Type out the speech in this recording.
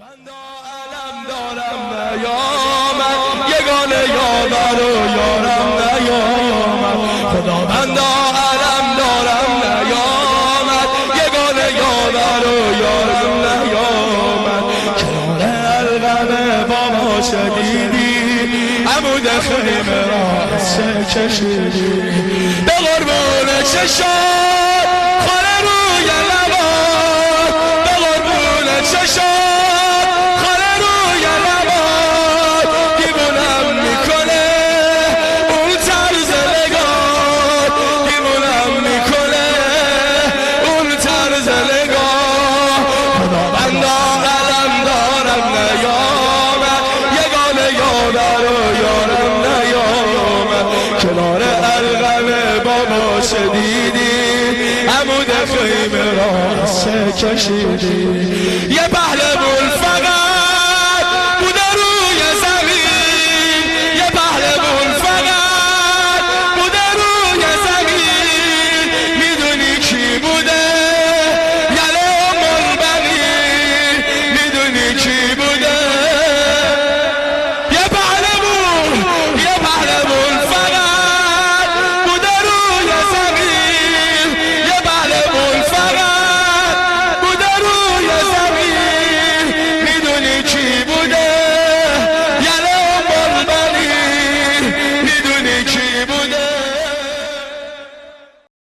علم دارم نیامد یگانه یاور و یارم نیامد خداوندا علم دارم نیامد یگانه یاور و یارم نیامد کنار الغم با ما شدیدی عمود خیمه را سه کشیدی به قربون چشات خاله روی لبات به قربون چشات کنار الغم بابا شدیدی عمود خیمه را سه کشیدی یه پهلوان